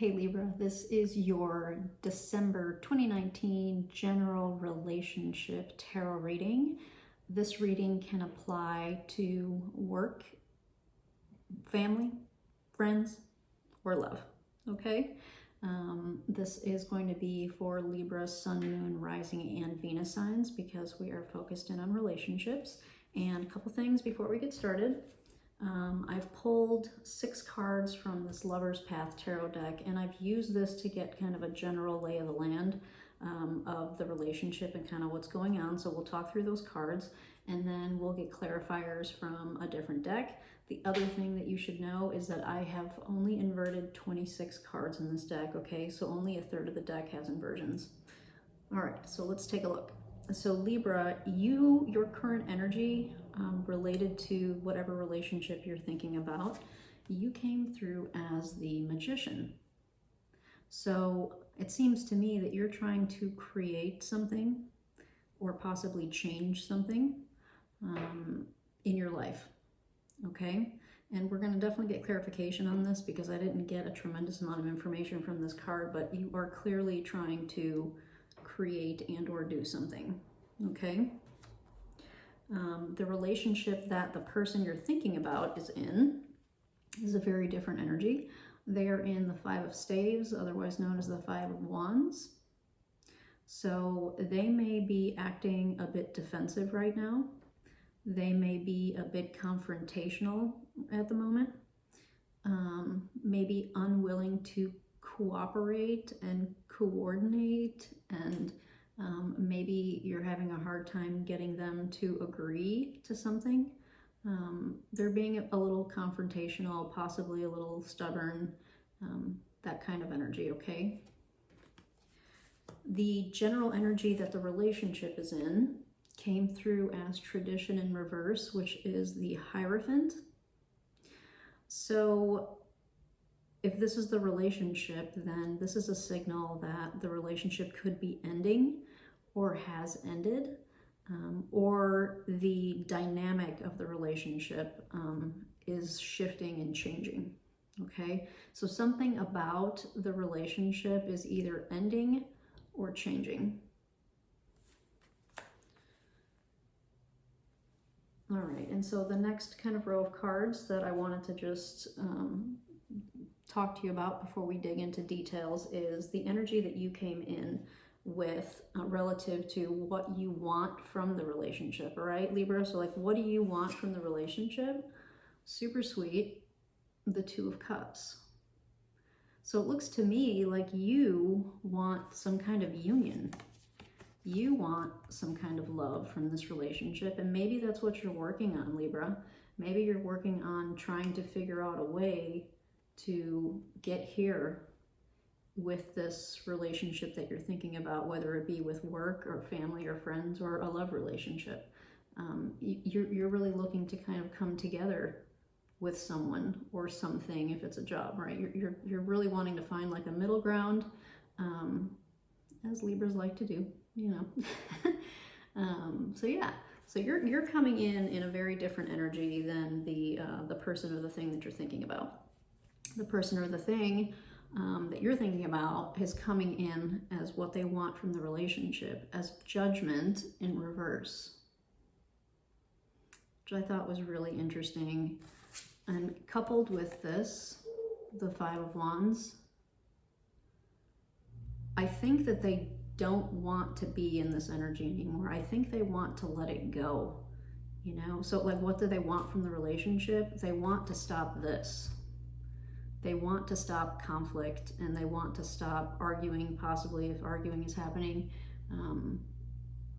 Hey Libra, this is your December 2019 general relationship tarot reading. This reading can apply to work, family, friends, or love, okay? This is going to be for Libra, Sun, Moon, Rising, and Venus signs because we are focused in on relationships. And a couple things before we get started. I've pulled 6 cards from this Lover's Path tarot deck, and I've used this to get kind of a general lay of the land of the relationship and kind of what's going on. So we'll talk through those cards, and then we'll get clarifiers from a different deck. The other thing that you should know is that I have only inverted 26 cards in this deck, okay? So only a third of the deck has inversions. All right, so let's take a look. So Libra, your current energy related to whatever relationship you're thinking about, you came through as the Magician. So it seems to me that you're trying to create something or possibly change something in your life, okay? And we're going to definitely get clarification on this because I didn't get a tremendous amount of information from this card, but you are clearly trying to create and or do something, okay? The relationship that the person you're thinking about is in is a very different energy. They are in the 5 of Staves, otherwise known as the 5 of Wands. So they may be acting a bit defensive right now. They may be a bit confrontational at the moment. Maybe unwilling to cooperate and coordinate, and maybe you're having a hard time getting them to agree to something. They're being a little confrontational, possibly a little stubborn, that kind of energy, okay? The general energy that the relationship is in came through as tradition in reverse, which is the Hierophant. So if this is the relationship, then this is a signal that the relationship could be ending or has ended, or the dynamic of the relationship is shifting and changing, okay? So something about the relationship is either ending or changing. All right, and so the next kind of row of cards that I wanted to just talk to you about before we dig into details is the energy that you came in with relative to what you want from the relationship, all right, Libra? So like, what do you want from the relationship? Super sweet, the 2 of Cups. So it looks to me like you want some kind of union. You want some kind of love from this relationship, and maybe that's what you're working on, Libra. Maybe you're working on trying to figure out a way to get here with this relationship that you're thinking about, whether it be with work or family or friends or a love relationship. You're really looking to kind of come together with someone or something if it's a job, right? You're really wanting to find like a middle ground, as Libras like to do, you know. So yeah, so you're coming in a very different energy than the person or the thing that you're thinking about. The person or the thing that you're thinking about is coming in as what they want from the relationship, as Judgment in reverse, which I thought was really interesting. And coupled with this, the 5 of Wands, I think that they don't want to be in this energy anymore. I think they want to let it go, you know? So like, what do they want from the relationship? They want to stop this. They want to stop conflict, and they want to stop arguing, possibly if arguing is happening.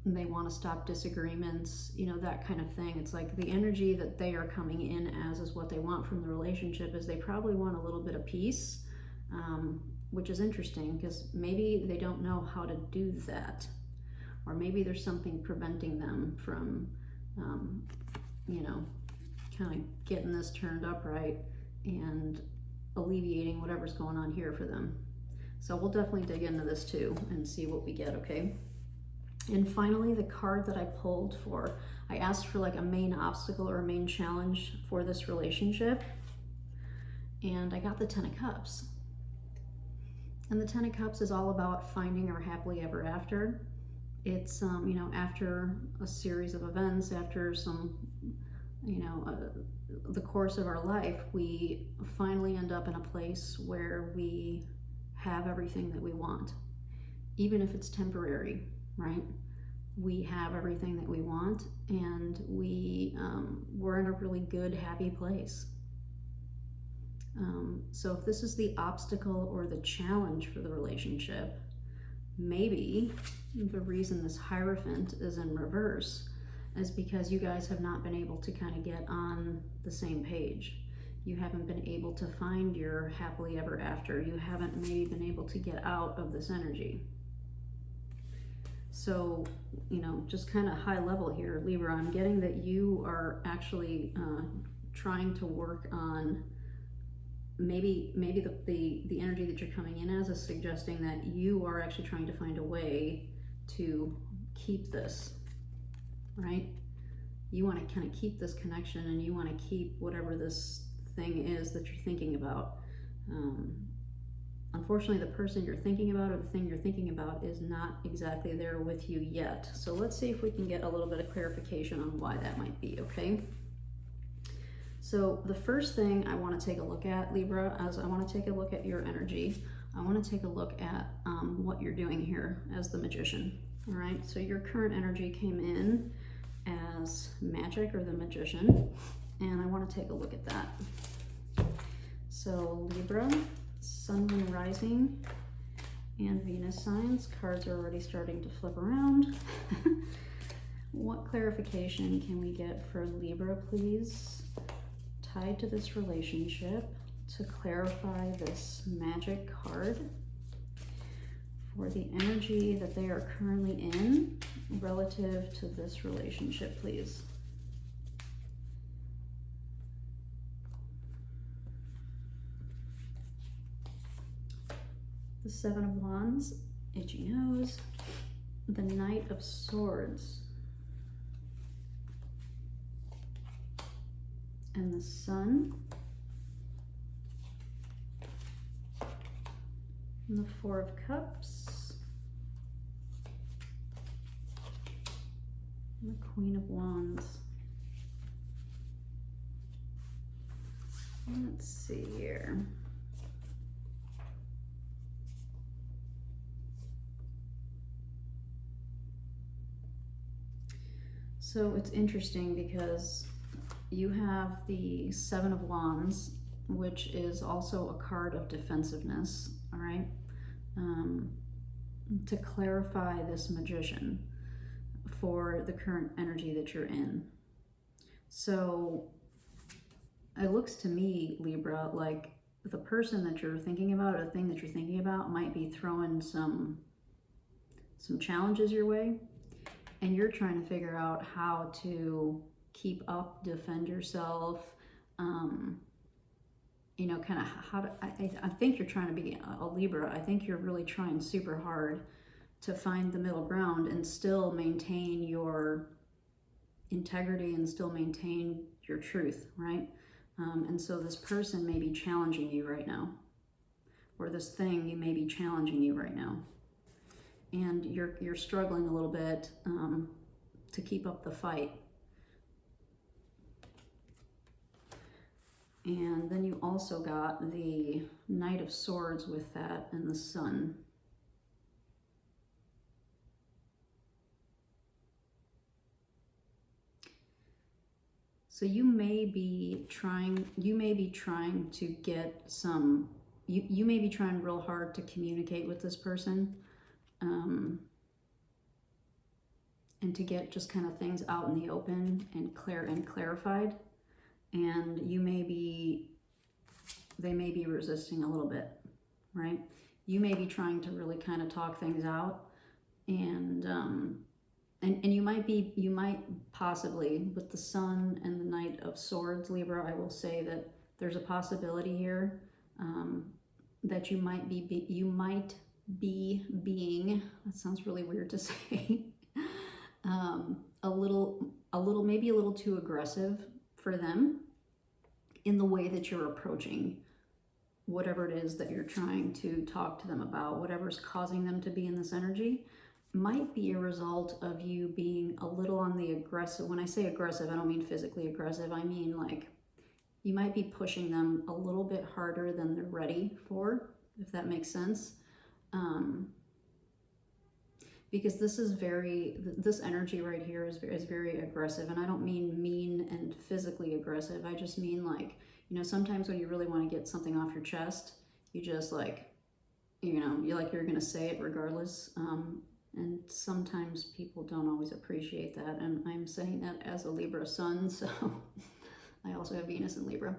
They want to stop disagreements, you know, that kind of thing. It's like the energy that they are coming in as is what they want from the relationship is they probably want a little bit of peace, which is interesting because maybe they don't know how to do that. Or maybe there's something preventing them from, you know, kind of getting this turned up right and alleviating whatever's going on here for them. So we'll definitely dig into this too and see what we get, okay? And finally, the card that I pulled for, I asked for like a main obstacle or a main challenge for this relationship, and I got the 10 of Cups. And the Ten of Cups is all about finding our happily ever after. It's, you know, after a series of events, after some, you know, the course of our life, we finally end up in a place where we have everything that we want, even if it's temporary, right? We have everything that we want, and we're in a really good, happy place. So if this is the obstacle or the challenge for the relationship, maybe the reason this Hierophant is in reverse is because you guys have not been able to kind of get on the same page. You haven't been able to find your happily ever after. You haven't maybe been able to get out of this energy. So, you know, just kind of high level here, Libra, I'm getting that you are actually trying to work on maybe the energy that you're coming in as is suggesting that you are actually trying to find a way to keep this, right? You want to kind of keep this connection, and you want to keep whatever this thing is that you're thinking about. Unfortunately, the person you're thinking about or the thing you're thinking about is not exactly there with you yet. So let's see if we can get a little bit of clarification on why that might be, okay? So the first thing I want to take a look at, Libra, as I want to take a look at your energy, I want to take a look at what you're doing here as the Magician, all right? So your current energy came in as Magic or the Magician, and I want to take a look at that. So Libra, Sun, Moon, Rising, and Venus signs. Cards are already starting to flip around. What clarification can we get for Libra, please, tied to this relationship to clarify this Magic card for the energy that they are currently in relative to this relationship, please? The Seven of Wands, itchy nose, the Knight of Swords, and the Sun, and the Four of Cups, and the Queen of Wands. Let's see here. So it's interesting because you have the Seven of Wands, which is also a card of defensiveness, all right? To clarify this Magician for the current energy that you're in. So it looks to me, Libra, like the person that you're thinking about, or the thing that you're thinking about, might be throwing some challenges your way, and you're trying to figure out how to keep up, defend yourself, you know, kind of how to, I think you're trying to be a Libra. I think you're really trying super hard to find the middle ground and still maintain your integrity and still maintain your truth, right? And so this person may be challenging you right now, or this thing you may be challenging you right now. And you're struggling a little bit to keep up the fight. And then you also got the Knight of Swords with that, and the Sun. So you may be trying to get some, you may be trying real hard to communicate with this person, and to get just kind of things out in the open and clarified. And they may be resisting a little bit, right? You may be trying to really kind of talk things out, and you might possibly, with the Sun and the Knight of Swords, Libra, I will say that there's a possibility here that you might be being, that sounds really weird to say, maybe a little too aggressive for them in the way that you're approaching whatever it is that you're trying to talk to them about, whatever's causing them to be in this energy, might be a result of you being a little on the aggressive. When I say aggressive, I don't mean physically aggressive. I mean like you might be pushing them a little bit harder than they're ready for, if that makes sense. Because this energy right here is very aggressive. And I don't mean mean and physically aggressive. I just mean like, you know, sometimes when you really want to get something off your chest, you just like, you know, you're going to say it regardless. And sometimes people don't always appreciate that. And I'm saying that as a Libra sun, so I also have Venus in Libra.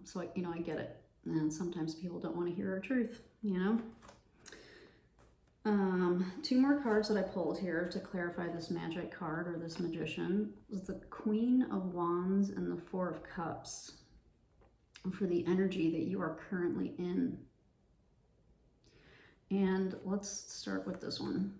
So, you know, I get it. And sometimes people don't want to hear our truth, you know? Two more cards that I pulled here to clarify this magic card or this magician was the Queen of Wands and the Four of Cups for the energy that you are currently in. And let's start with this one.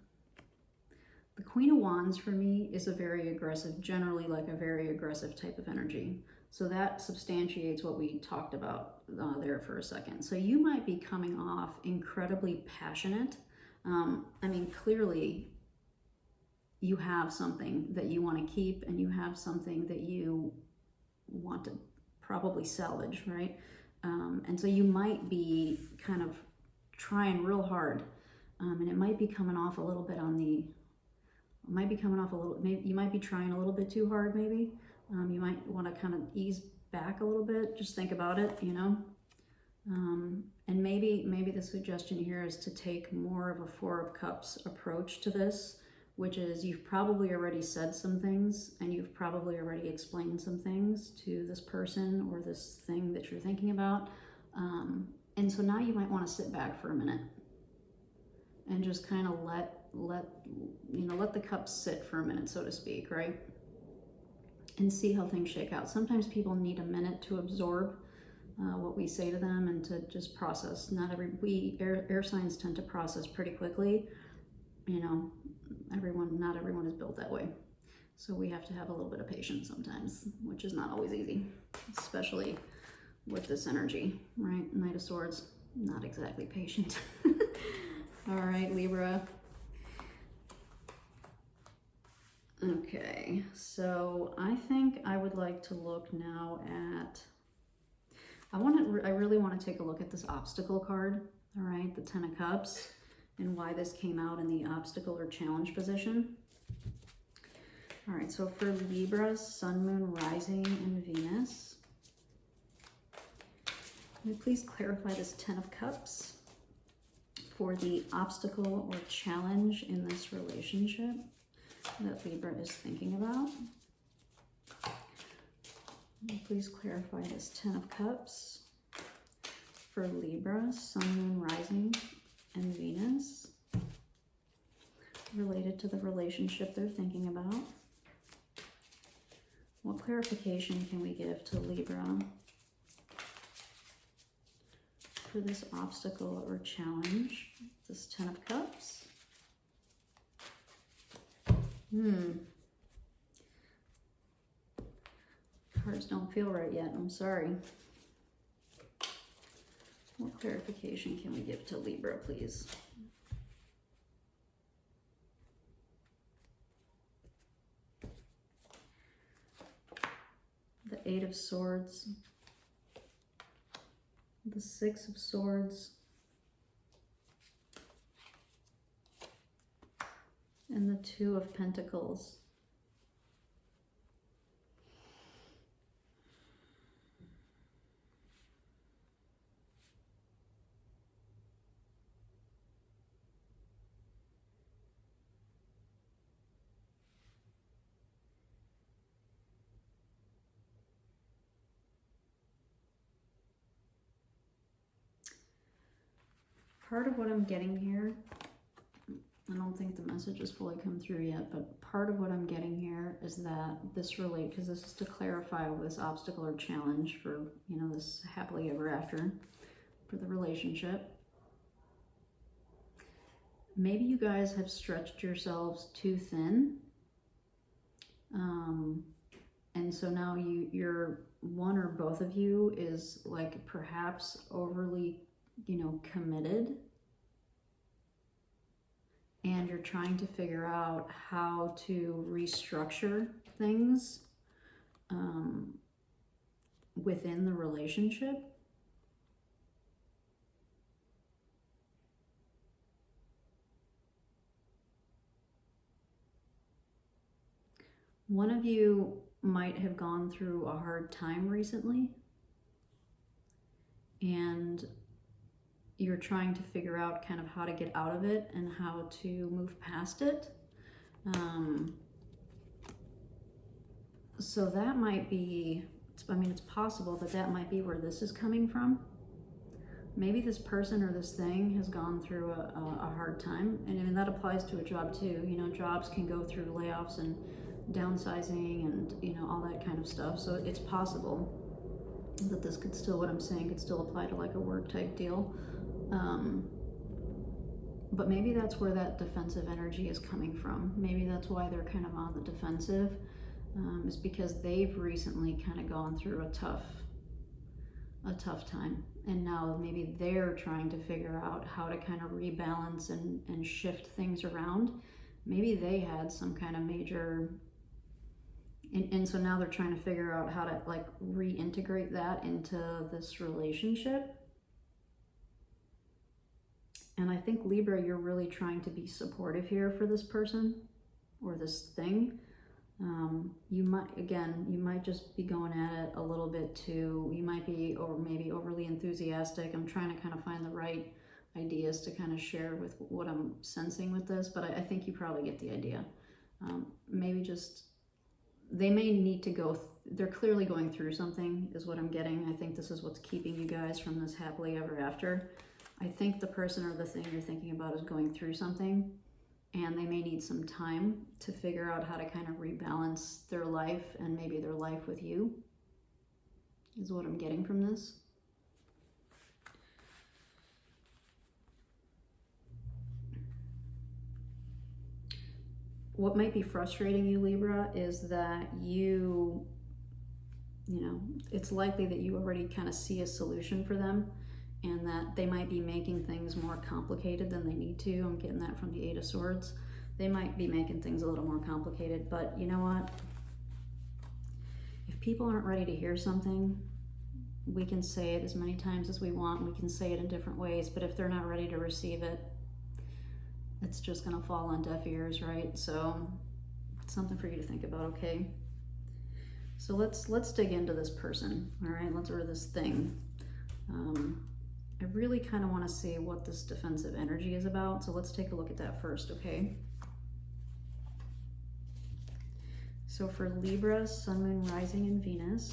The Queen of Wands for me is a very aggressive, generally like a very aggressive type of energy. So that substantiates what we talked about there for a second. So you might be coming off incredibly passionate. I mean, clearly you have something that you want to keep and you have something that you want to probably salvage, right? And so you might be kind of trying real hard, and it might be coming off a little bit on the, maybe you might be trying a little bit too hard, maybe. You might want to kind of ease back a little bit, just think about it, you know? And maybe the suggestion here is to take more of a Four of Cups approach to this, which is you've probably already said some things and you've probably already explained some things to this person or this thing that you're thinking about. And so now you might want to sit back for a minute and just kind of let the cups sit for a minute, so to speak, right? And see how things shake out. Sometimes people need a minute to absorb what we say to them and to just process. Air signs tend to process pretty quickly. You know, not everyone is built that way. So we have to have a little bit of patience sometimes, which is not always easy, especially with this energy, right? Knight of Swords, not exactly patient. All right, Libra. Okay, so I think I would like to look now at, I really want to take a look at this obstacle card, all right, the Ten of Cups, and why this came out in the obstacle or challenge position. All right, so for Libra, Sun, Moon, Rising, and Venus, can you please clarify this Ten of Cups for the obstacle or challenge in this relationship that Libra is thinking about? Please clarify this Ten of Cups for Libra, Sun, Moon, Rising, and Venus related to the relationship they're thinking about. What clarification can we give to Libra for this obstacle or challenge, this Ten of Cups? Cards don't feel right yet, I'm sorry. What clarification can we give to Libra, please? The Eight of Swords, the Six of Swords, and the Two of Pentacles. Part of what I'm getting here, I don't think the message has fully come through yet, but part of what I'm getting here is that this because this is to clarify this obstacle or challenge for, you know, this happily ever after for the relationship. Maybe you guys have stretched yourselves too thin. And so now you're one or both of you is like perhaps overly, committed, and you're trying to figure out how to restructure things within the relationship. One of you might have gone through a hard time recently, and you're trying to figure out kind of how to get out of it and how to move past it. So that might be, it's possible that might be where this is coming from. Maybe this person or this thing has gone through a hard time, and that applies to a job too. Jobs can go through layoffs and downsizing and all that kind of stuff. So it's possible that this could still, what I'm saying, could still apply to like a work type deal. But maybe that's where that defensive energy is coming from. Maybe that's why they're kind of on the defensive, is because they've recently kind of gone through a tough time, and now maybe they're trying to figure out how to kind of rebalance and shift things around. Maybe they had some kind of major, and so now they're trying to figure out how to like reintegrate that into this relationship. And I think, Libra, you're really trying to be supportive here for this person or this thing. You might just be going at it a little bit too. You might be, or maybe overly enthusiastic. I'm trying to kind of find the right ideas to kind of share with what I'm sensing with this, but I think you probably get the idea. Maybe just, they may need to they're clearly going through something is what I'm getting. I think this is what's keeping you guys from this happily ever after. I think the person or the thing you're thinking about is going through something, and they may need some time to figure out how to kind of rebalance their life, and maybe their life with you is what I'm getting from this. What might be frustrating you, Libra, is that it's likely that you already kind of see a solution for them, and that they might be making things more complicated than they need to. I'm getting that from the Eight of Swords. They might be making things a little more complicated, but you know what? If people aren't ready to hear something, we can say it as many times as we want. We can say it in different ways, but if they're not ready to receive it, it's just gonna fall on deaf ears, right? So it's something for you to think about, okay? So let's dig into this person, all right? Or this thing. I really kind of want to see what this defensive energy is about, so let's take a look at that first, okay? So for Libra, Sun, Moon, Rising, and Venus,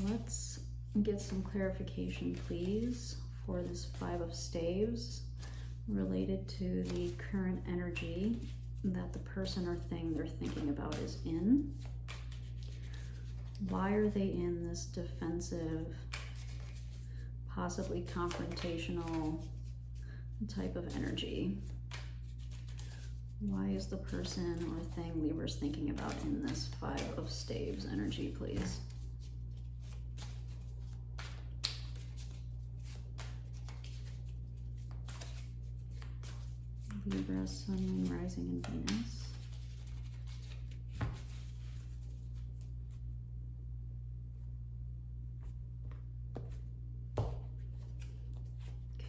let's get some clarification, please, for this Five of Staves related to the current energy that the person or thing they're thinking about is in. Why are they in this defensive, possibly confrontational type of energy? Why is the person or thing Libra's thinking about in this Five of Staves energy, please? Libra, Sun, Moon, Rising, and Venus.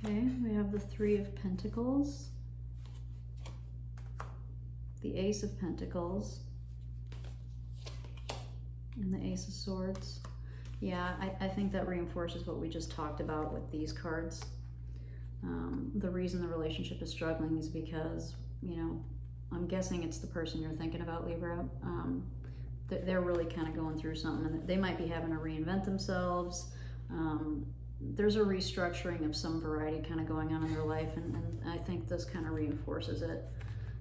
Okay, we have the Three of Pentacles, the Ace of Pentacles, and the Ace of Swords. Yeah, I think that reinforces what we just talked about with these cards. The reason the relationship is struggling is because, I'm guessing it's the person you're thinking about, Libra. They're really kind of going through something, and they might be having to reinvent themselves. There's a restructuring of some variety kind of going on in their life, and I think this kind of reinforces it.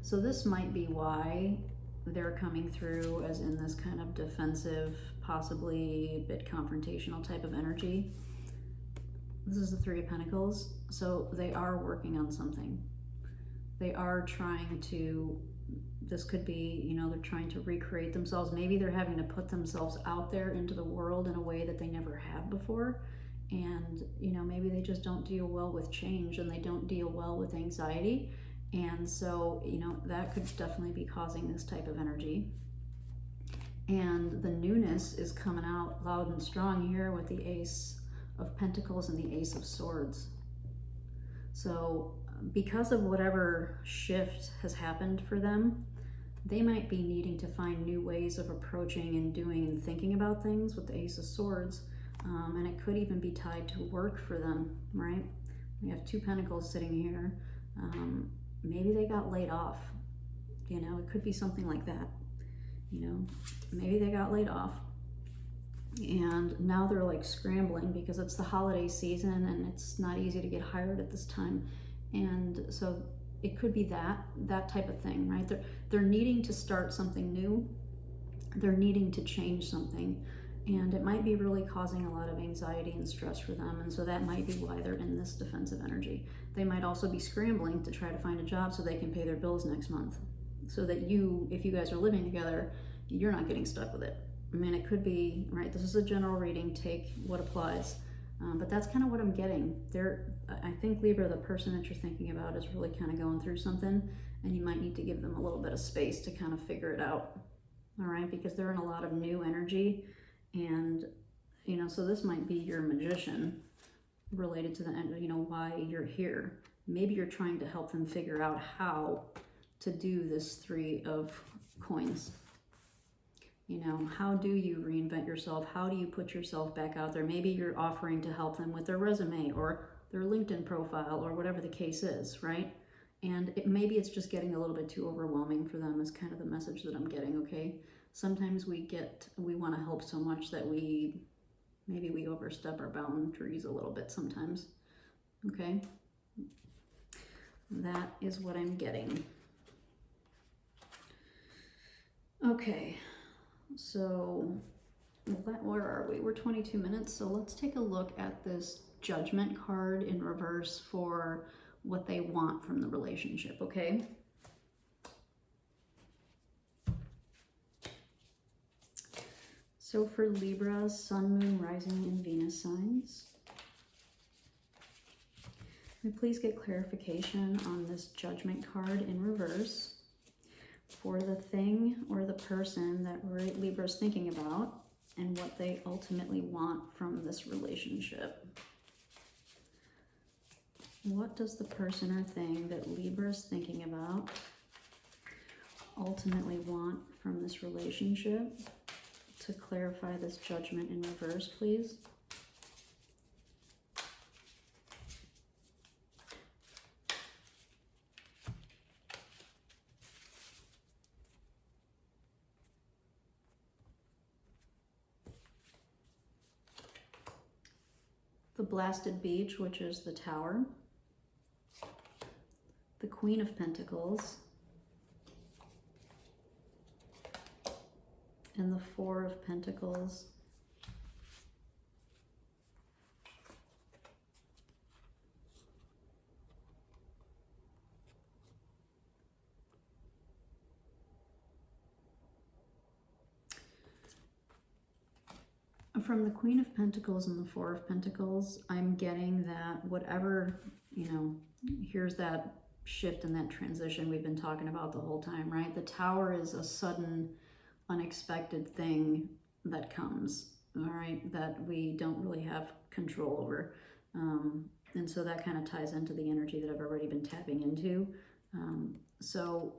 So this might be why they're coming through as in this kind of defensive, possibly a bit confrontational type of energy. This is the Three of Pentacles, so they are working on something. They are trying to This could be, you know, they're trying to recreate themselves. Maybe they're having to put themselves out there into the world in a way that they never have before. And, you know, maybe they just don't deal well with change, and they don't deal well with anxiety. And so, you know, that could definitely be causing this type of energy. And the newness is coming out loud and strong here with the Ace of Pentacles and the Ace of Swords. So because of whatever shift has happened for them, they might be needing to find new ways of approaching and doing and thinking about things with the Ace of Swords. And it could even be tied to work for them, right? We have 2 Pentacles sitting here. Maybe they got laid off. You know, it could be something like that. You know, maybe they got laid off. And now they're like scrambling because it's the holiday season and it's not easy to get hired at this time. And so it could be that type of thing, right? They're needing to start something new. They're needing to change something. And it might be really causing a lot of anxiety and stress for them. And so that might be why they're in this defensive energy. They might also be scrambling to try to find a job so they can pay their bills next month. So that if you guys are living together, you're not getting stuck with it. I mean, it could be, right, this is a general reading, take what applies. But that's kind of what I'm getting. I think, Libra, the person that you're thinking about is really kind of going through something, and you might need to give them a little bit of space to kind of figure it out, all right? Because they're in a lot of new energy, and, you know, so this might be your Magician related to the end, you know, why you're here. Maybe you're trying to help them figure out how to do this 3 of Coins. You know, how do you reinvent yourself? How do you put yourself back out there? Maybe you're offering to help them with their resume or their LinkedIn profile or whatever the case is, right? And maybe it's just getting a little bit too overwhelming for them is kind of the message that I'm getting, okay? Sometimes we want to help so much that maybe we overstep our boundaries a little bit sometimes, okay? That is what I'm getting. Okay. So, where are we? We're 22 minutes, so let's take a look at this Judgment card in reverse for what they want from the relationship, okay? So for Libra, Sun, Moon, Rising, and Venus signs, can we please get clarification on this Judgment card in reverse for the thing or the person that Libra's thinking about and what they ultimately want from this relationship. What does the person or thing that Libra's thinking about ultimately want from this relationship? To clarify this Judgment in reverse, please. The Blasted Beach, which is the Tower. The Queen of Pentacles. And the Four of Pentacles. From the Queen of Pentacles and the Four of Pentacles, I'm getting that whatever, you know, here's that shift and that transition we've been talking about the whole time, right? The Tower is a sudden, unexpected thing that comes, all right, that we don't really have control over. And so that kind of ties into the energy that I've already been tapping into. So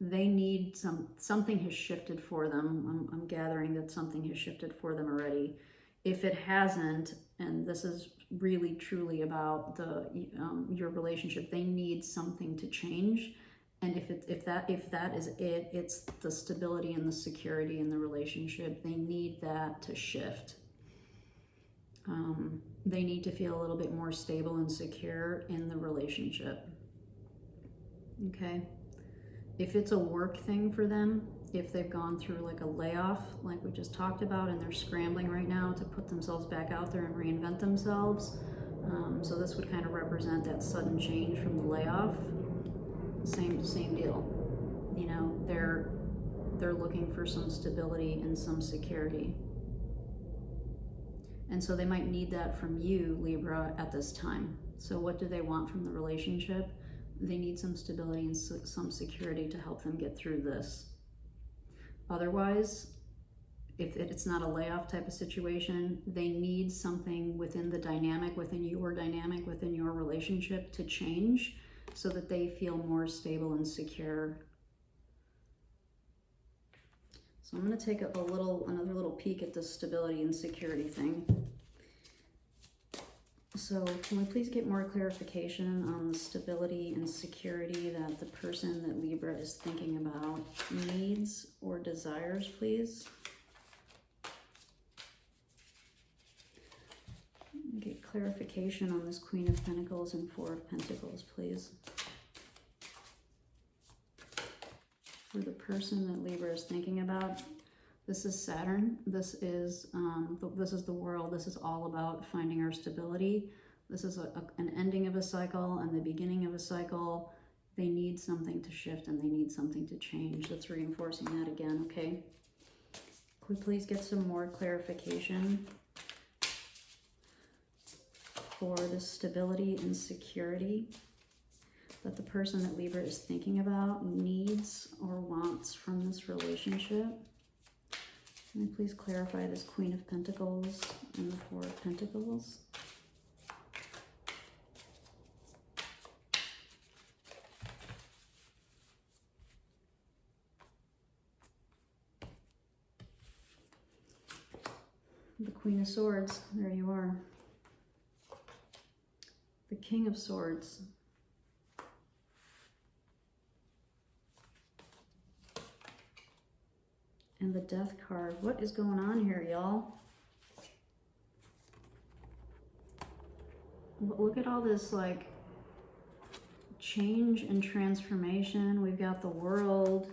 they need something has shifted for them. I'm gathering that something has shifted for them already. If it hasn't, and this is really truly about your relationship, they need something to change. And if that is it, it's the stability and the security in the relationship. They need that to shift. They need to feel a little bit more stable and secure in the relationship. Okay. If it's a work thing for them, if they've gone through like a layoff, like we just talked about, and they're scrambling right now to put themselves back out there and reinvent themselves. So this would kind of represent that sudden change from the layoff. Same deal. you know, they're looking for some stability and some security. And so they might need that from you, Libra, at this time. So what do they want from the relationship? They need some stability and some security to help them get through this. Otherwise, if it's not a layoff type of situation, they need something within the dynamic, within your relationship to change so that they feel more stable and secure. So I'm going to take another little peek at this stability and security thing. So can we please get more clarification on the stability and security that the person that Libra is thinking about needs or desires, please? Get clarification on this Queen of Pentacles and Four of Pentacles, please. For the person that Libra is thinking about, this is Saturn. This is the world. This is all about finding our stability. This is an ending of a cycle and the beginning of a cycle. They need something to shift and they need something to change. That's reinforcing that again, okay? Could we please get some more clarification for the stability and security that the person that Libra is thinking about needs or wants from this relationship? Can we please clarify this Queen of Pentacles and the Four of Pentacles? The Queen of Swords, there you are. The King of Swords. And the Death card. What is going on here, y'all? Look at all this, like, change and transformation. We've got the World.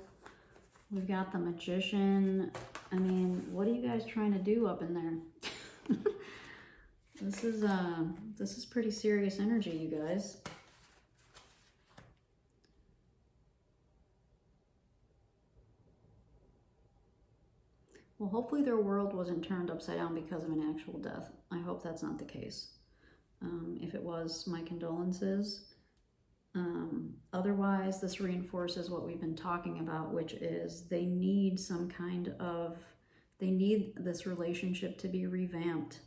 We've got the Magician. I mean, what are you guys trying to do up in there? This is pretty serious energy, you guys. Well, hopefully their world wasn't turned upside down because of an actual death. I hope that's not the case. If it was, my condolences. Otherwise, this reinforces what we've been talking about, which is they need they need this relationship to be revamped.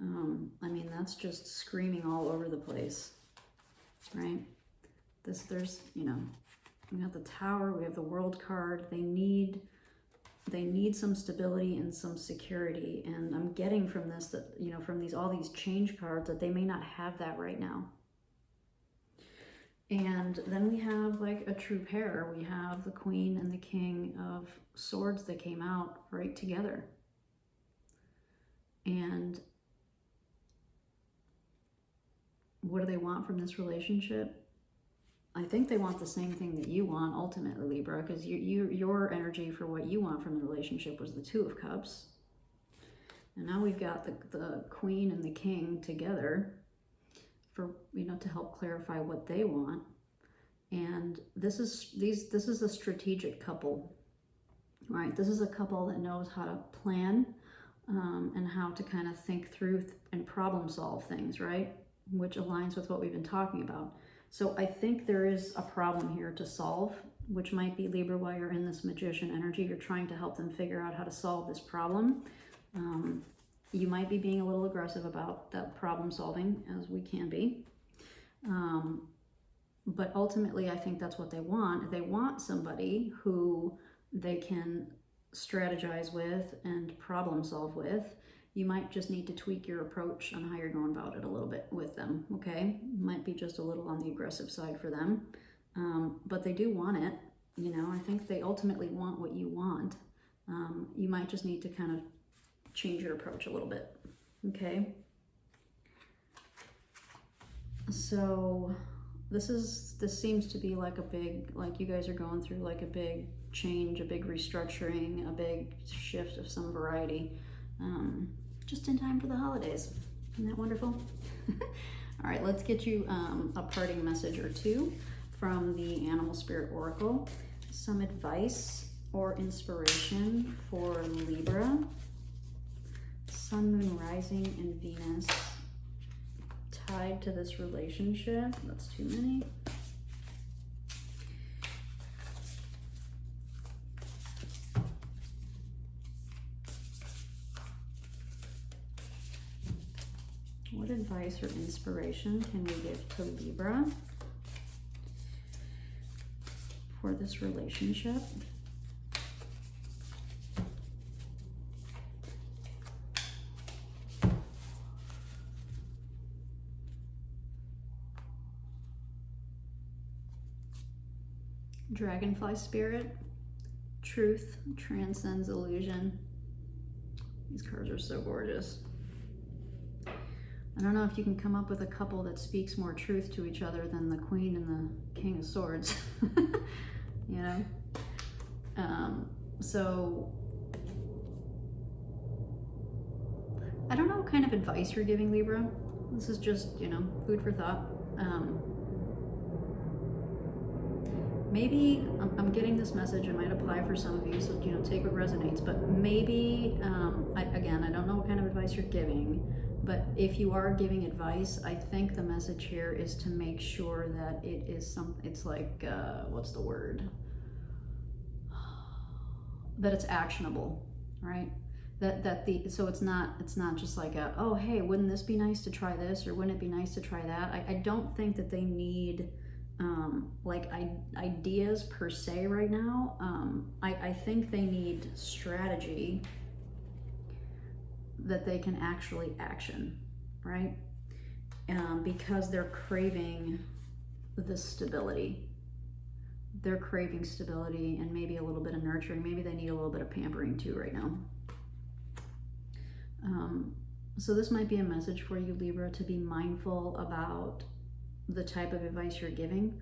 I mean, that's just screaming all over the place, right? There's, you know, we have the Tower, we have the World card. They need some stability and some security. And I'm getting from this that, you know, from all these change cards, that they may not have that right now. And then we have like a true pair. We have the Queen and the King of Swords that came out right together. And what do they want from this relationship? I think they want the same thing that you want ultimately, Libra, because your energy for what you want from the relationship was the Two of Cups. And now we've got the Queen and the King together for, you know, to help clarify what they want. And this is a strategic couple, right? This is a couple that knows how to plan and how to kind of think through and problem solve things, right? Which aligns with what we've been talking about. So I think there is a problem here to solve, which might be, Libra, while you're in this Magician energy, you're trying to help them figure out how to solve this problem. You might be being a little aggressive about that problem solving, as we can be. But ultimately, I think that's what they want. They want somebody who they can strategize with and problem solve with. You might just need to tweak your approach on how you're going about it a little bit with them, okay? Might be just a little on the aggressive side for them. But they do want it. You know, I think they ultimately want what you want. You might just need to kind of change your approach a little bit, okay? So this seems to be like a big, like you guys are going through like a big change, a big restructuring, a big shift of some variety. Just in time for the holidays. Isn't that wonderful? All right, let's get you a parting message or two from the Animal Spirit Oracle. some advice or inspiration for Libra, Sun, Moon, Rising, and Venus tied to this relationship. That's too many. What advice or inspiration can we give to Libra for this relationship? Dragonfly spirit, truth transcends illusion. These cards are so gorgeous. I don't know if you can come up with a couple that speaks more truth to each other than the Queen and the King of Swords. You know? So I don't know what kind of advice you're giving, Libra. This is just, you know, food for thought. Maybe I'm getting this message. It might apply for some of you, so, you know, take what resonates. But maybe, again, I don't know what kind of advice you're giving, but if you are giving advice, I think the message here is to make sure that it is something. It's like, what's the word? That it's actionable, right? So it's not just like a, oh, hey, wouldn't this be nice to try this, or wouldn't it be nice to try that? I don't think that they need like ideas per se right now. I think they need strategy that they can actually action, right? Because they're craving the stability. They're craving stability and maybe a little bit of nurturing. Maybe they need a little bit of pampering too right now. So this might be a message for you, Libra, to be mindful about the type of advice you're giving.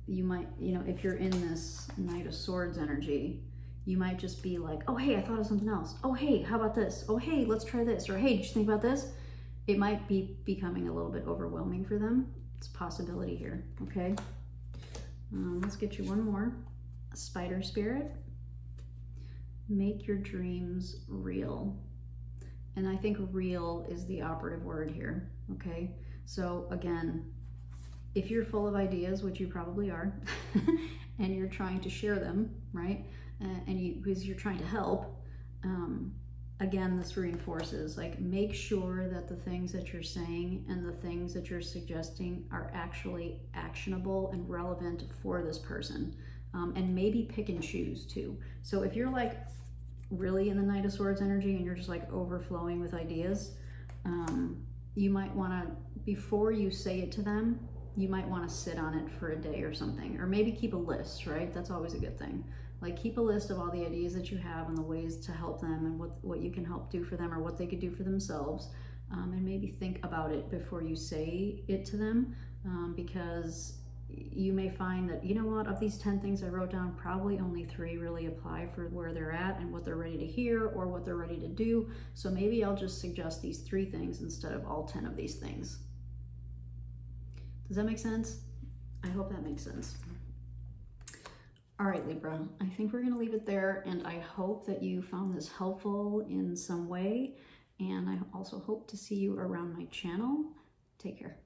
You might, you know, if you're in this Knight of Swords energy, you might just be like, oh, hey, I thought of something else. Oh, hey, how about this? Oh, hey, let's try this. Or, hey, did you think about this? It might be becoming a little bit overwhelming for them. It's a possibility here, okay? Let's get you one more. Spider spirit. Make your dreams real. And I think real is the operative word here, okay? So again, if you're full of ideas, which you probably are, and you're trying to share them, right? Because you're trying to help, again, this reinforces, like, make sure that the things that you're saying and the things that you're suggesting are actually actionable and relevant for this person. And maybe pick and choose too. So if you're like really in the Knight of Swords energy and you're just like overflowing with ideas, you might want to, before you say it to them, you might want to sit on it for a day or something, or maybe keep a list, right? That's always a good thing. Like, keep a list of all the ideas that you have and the ways to help them and what you can help do for them or what they could do for themselves, and maybe think about it before you say it to them, because you may find that, you know what, of these 10 things I wrote down, probably only 3 really apply for where they're at and what they're ready to hear or what they're ready to do. So maybe I'll just suggest these 3 things instead of all 10 of these things. Does that make sense? I hope that makes sense. All right, Libra, I think we're gonna leave it there, and I hope that you found this helpful in some way, and I also hope to see you around my channel. Take care.